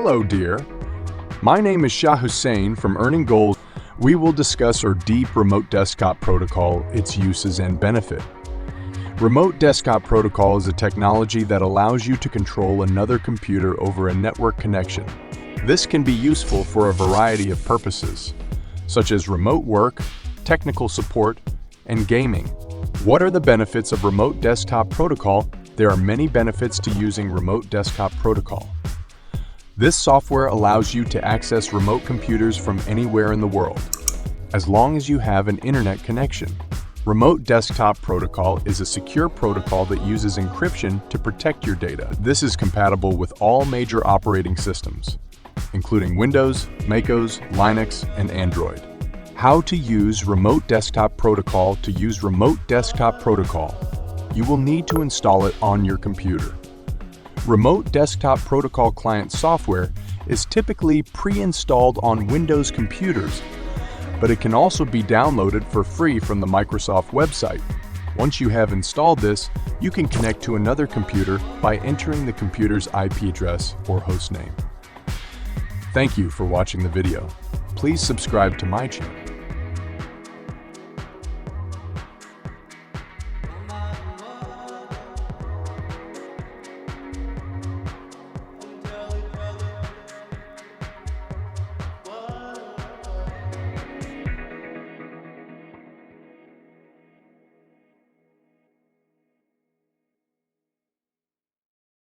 Hello, dear. My name is Shah Hussein from Earning Goals. We will discuss our deep remote desktop protocol, its uses and benefit. Remote desktop protocol is a technology that allows you to control another computer over a network connection. This can be useful for a variety of purposes, such as remote work, technical support, and gaming. What are the benefits of remote desktop protocol? There are many benefits to using remote desktop protocol. This software allows you to access remote computers from anywhere in the world, as long as you have an internet connection. Remote desktop protocol is a secure protocol that uses encryption to protect your data. This is compatible with all major operating systems, including Windows, MacOS, Linux, and Android. How to use remote desktop protocol? To use remote desktop protocol, you will need to install it on your computer. Remote desktop protocol client software is typically pre-installed on Windows computers, but it can also be downloaded for free from the Microsoft website. Once you have installed this, you can connect to another computer by entering the computer's IP address or hostname. Thank you for watching the video. Please subscribe to my channel.